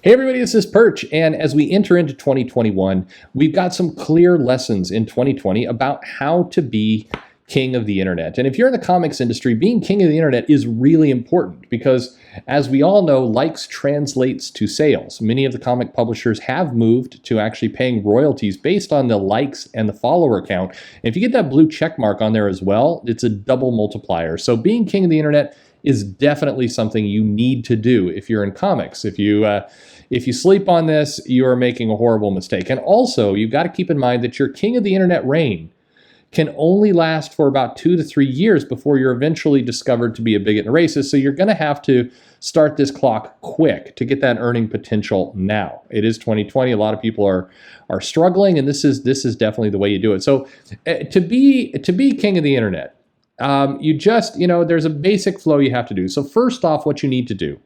Hey everybody, this is Perch, and as we enter into 2021, we've got some clear lessons in 2020 about how to be king of the internet. And if you're in the comics industry, being king of the internet is really important because, as we all know, likes translates to sales. Many of the comic publishers have moved to actually paying royalties based on the likes and the follower count. And if you get that blue check mark on there as well, it's a double multiplier. So being king of the internet is definitely something you need to do if you're in comics. If you sleep on this, you are making a horrible mistake. And also, you've got to keep in mind that your king of the internet reign can only last for about 2 to 3 years before you're eventually discovered to be a bigot and racist. So you're going to have to start this clock quick to get that earning potential now. It is 2020. A lot of people are struggling, and this is definitely the way you do it. So to be king of the internet, there's a basic flow you have to do. So first off, what you need to do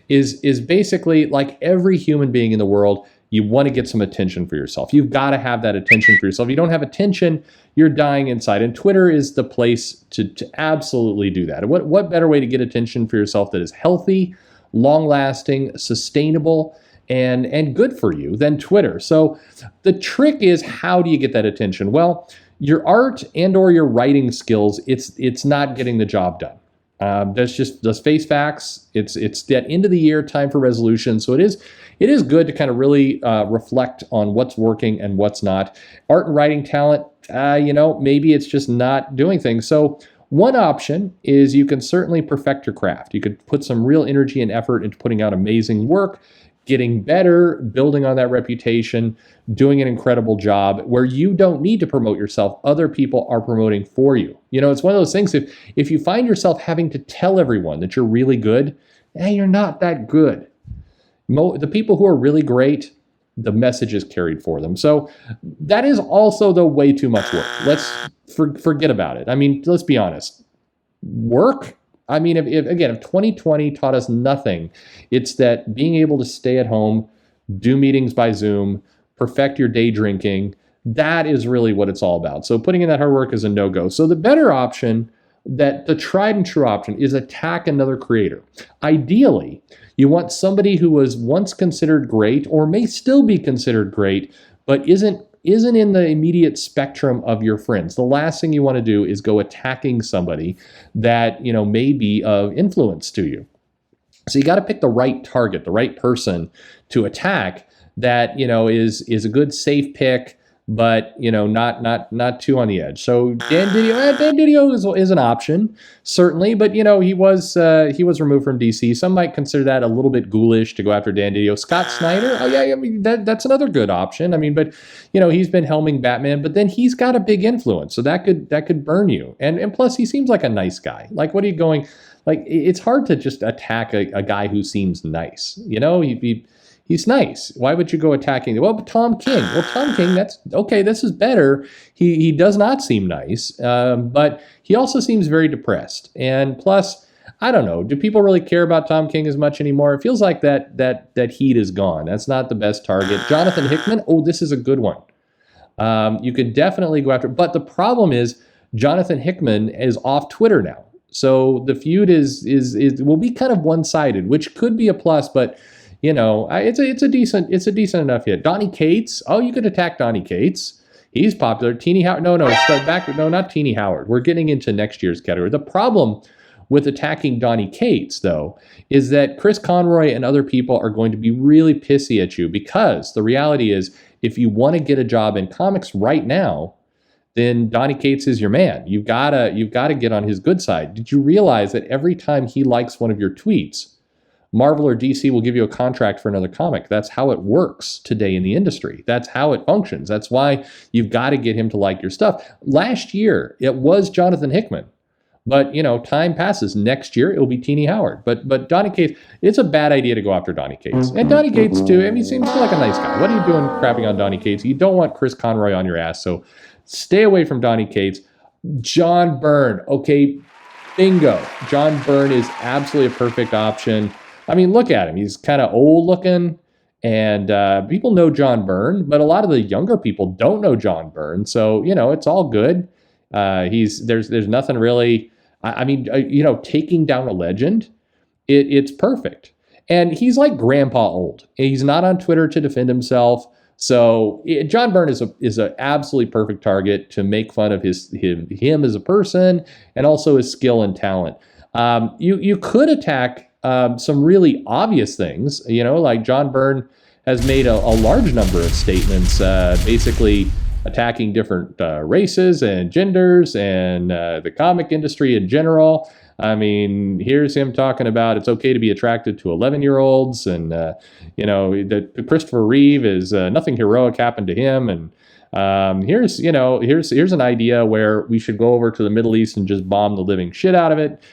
is basically, like every human being in the world, you want to get some attention for yourself. You've got to have that attention for yourself. If you don't have attention, you're dying inside. And Twitter is the place to absolutely do that. What better way to get attention for yourself that is healthy, long-lasting, sustainable, and good for you than Twitter? So the trick is, how do you get that attention? Well, your art and or your writing skills, it's not getting the job done. Let's face facts. It's that end of the year time for resolution. So it is good to kind of really reflect on what's working and what's not. Art and writing talent, maybe it's just not doing things. So one option is you can certainly perfect your craft. You could put some real energy and effort into putting out amazing work, getting better, building on that reputation, doing an incredible job where you don't need to promote yourself. Other people are promoting for you. It's one of those things, if you find yourself having to tell everyone that you're really good, you're not that good. The people who are really great, the message is carried for them. So that is also, though, way too much work. Let's forget about it. I mean, let's be honest. Work? I mean, if 2020 taught us nothing, it's that being able to stay at home, do meetings by Zoom, perfect your day drinking, that is really what it's all about. So putting in that hard work is a no-go. So the better option, the tried and true option, is attack another creator. Ideally, you want somebody who was once considered great or may still be considered great, but isn't in the immediate spectrum of your friends. The last thing you want to do is go attacking somebody that, may be of influence to you. So you got to pick the right target, the right person to attack that, is a good safe pick, but not too on the edge. So Dan Didio is an option, certainly, but he was removed from DC. Some might consider that a little bit ghoulish to go after Dan Didio. Scott Snyder, I mean that's another good option. I mean, but he's been helming Batman, but then he's got a big influence, so that could burn you. And plus, he seems like a nice guy. Like, what are you going? Like, it's hard to just attack a guy who seems nice. He's nice. Why would you go attacking? Well, but Tom King. Well, Tom King, that's okay. This is better. He does not seem nice, but he also seems very depressed. And plus, I don't know. Do people really care about Tom King as much anymore? It feels like that heat is gone. That's not the best target. Jonathan Hickman. Oh, this is a good one. You could definitely go after. But the problem is, Jonathan Hickman is off Twitter now, so the feud will be kind of one-sided, which could be a plus, but. It's a decent enough hit. Donnie Cates. Oh, you could attack Donnie Cates. He's popular. Teeny Howard. No, not Teeny Howard. We're getting into next year's category. The problem with attacking Donnie Cates, though, is that Chris Conroy and other people are going to be really pissy at you, because the reality is, if you want to get a job in comics right now, then Donnie Cates is your man. You've got to get on his good side. Did you realize that every time he likes one of your tweets, Marvel or DC will give you a contract for another comic? That's how it works today in the industry. That's how it functions. That's why you've got to get him to like your stuff. Last year, it was Jonathan Hickman. But, time passes. Next year, it'll be Teeny Howard. But Donnie Cates, it's a bad idea to go after Donnie Cates. And Donnie Cates, too, I mean, he seems like a nice guy. What are you doing crapping on Donnie Cates? You don't want Chris Conroy on your ass, so stay away from Donnie Cates. John Byrne. Okay, bingo. John Byrne is absolutely a perfect option. I mean, look at him. He's kind of old looking, and people know John Byrne, but a lot of the younger people don't know John Byrne. So, it's all good. There's nothing really, taking down a legend, it's perfect. And he's like grandpa old. He's not on Twitter to defend himself. So John Byrne is a absolutely perfect target to make fun of him as a person and also his skill and talent. You could attack some really obvious things, like John Byrne has made a large number of statements, basically attacking different races and genders and the comic industry in general. I mean, here's him talking about it's okay to be attracted to 11-year-olds, and that Christopher Reeve is nothing heroic happened to him, and here's an idea where we should go over to the Middle East and just bomb the living shit out of it.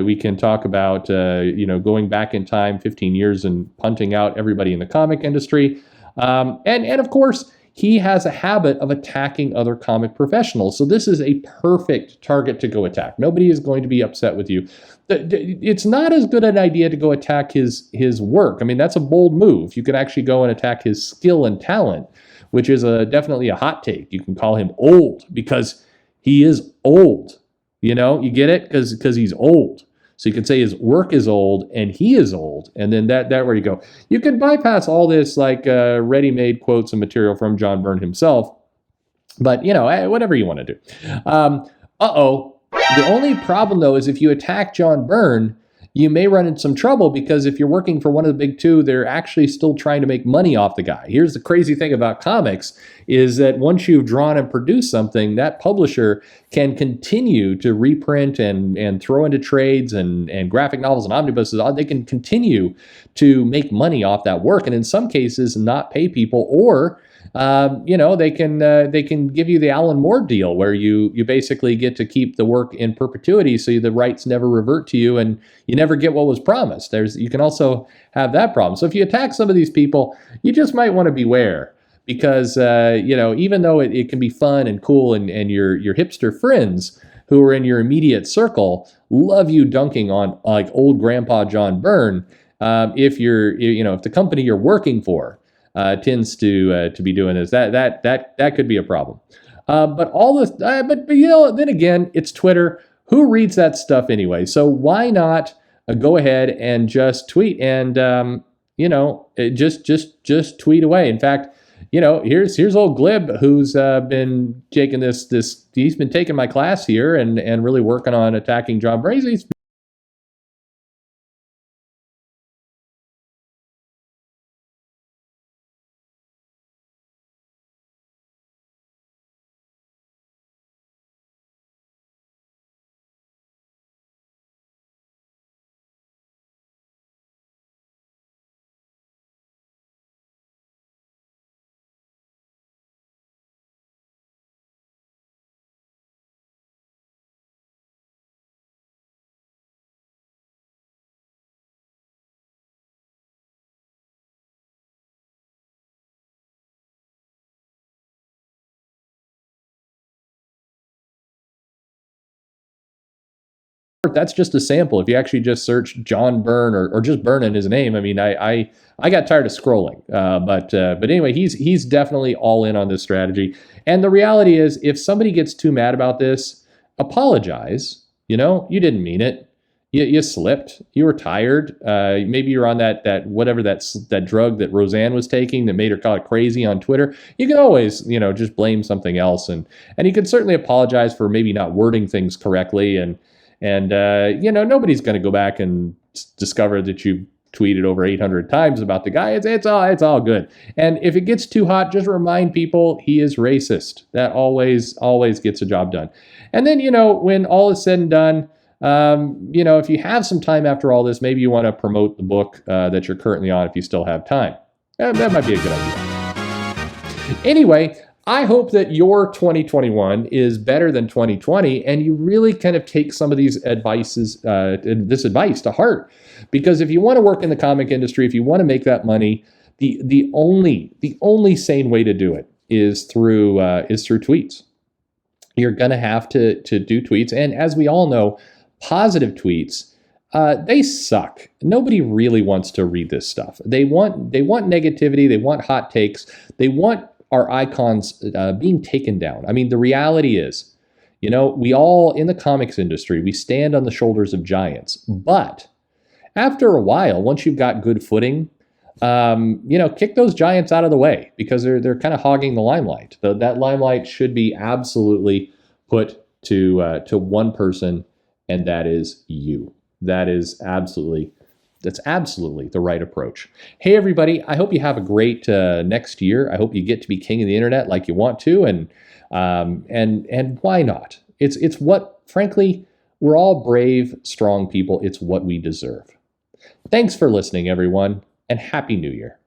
We can talk about going back in time 15 years and punting out everybody in the comic industry, and of course, he has a habit of attacking other comic professionals. So this is a perfect target to go attack. Nobody is going to be upset with you. It's not as good an idea to go attack his work. I mean, that's a bold move. You can actually go and attack his skill and talent, which is definitely a hot take. You can call him old because he is old. You get it? Because he's old. So you can say his work is old and he is old, and then that where you go. You can bypass all this like ready-made quotes and material from John Byrne himself, but whatever you want to do. The only problem though is if you attack John Byrne, you may run into some trouble because if you're working for one of the big two, they're actually still trying to make money off the guy. Here's the crazy thing about comics is that once you've drawn and produced something, that publisher can continue to reprint and throw into trades and graphic novels and omnibuses. They can continue to make money off that work, and in some cases not pay people, or they can give you the Alan Moore deal where you basically get to keep the work in perpetuity, so the rights never revert to you and you never get what was promised. You can also have that problem. So if you attack some of these people, you just might want to beware, because even though it can be fun and cool and your hipster friends who are in your immediate circle love you dunking on like old grandpa John Byrne, if the company you're working for tends to be doing this, that could be a problem. But all this, then again, it's Twitter. Who reads that stuff anyway? So why not go ahead and just tweet and just tweet away. In fact, here's old Glib who's been taking this. He's been taking my class here and really working on attacking John Byrne. He's that's just a sample. If you actually just search John Byrne or just Byrne in his name, I mean, I got tired of scrolling. But anyway, he's definitely all in on this strategy. And the reality is, if somebody gets too mad about this, apologize. You didn't mean it. You slipped. You were tired. Maybe you're on that drug that Roseanne was taking that made her kind of crazy on Twitter. You can always just blame something else, and you can certainly apologize for maybe not wording things correctly, and nobody's going to go back and discover that you tweeted over 800 times about the guy. It's all good. And if it gets too hot, just remind people he is racist. That always gets a job done. And then when all is said and done, if you have some time after all this, maybe you want to promote the book that you're currently on if you still have time. That might be a good idea. Anyway, I hope that your 2021 is better than 2020, and you really kind of take some of this advice to heart. Because if you want to work in the comic industry, if you want to make that money, the only sane way to do it is through tweets. You're going to have to do tweets, and as we all know, positive tweets, they suck. Nobody really wants to read this stuff. They want negativity. They want hot takes. They want our icons being taken down. I mean, the reality is, we all in the comics industry, we stand on the shoulders of giants, but After a while, once you've got good footing, kick those giants out of the way because they're kind of hogging the limelight. That limelight should be absolutely put to one person, and that is you. That's absolutely the right approach. Hey, everybody, I hope you have a great next year. I hope you get to be king of the internet like you want to, and why not? It's what, frankly, we're all brave, strong people. It's what we deserve. Thanks for listening, everyone, and Happy New Year.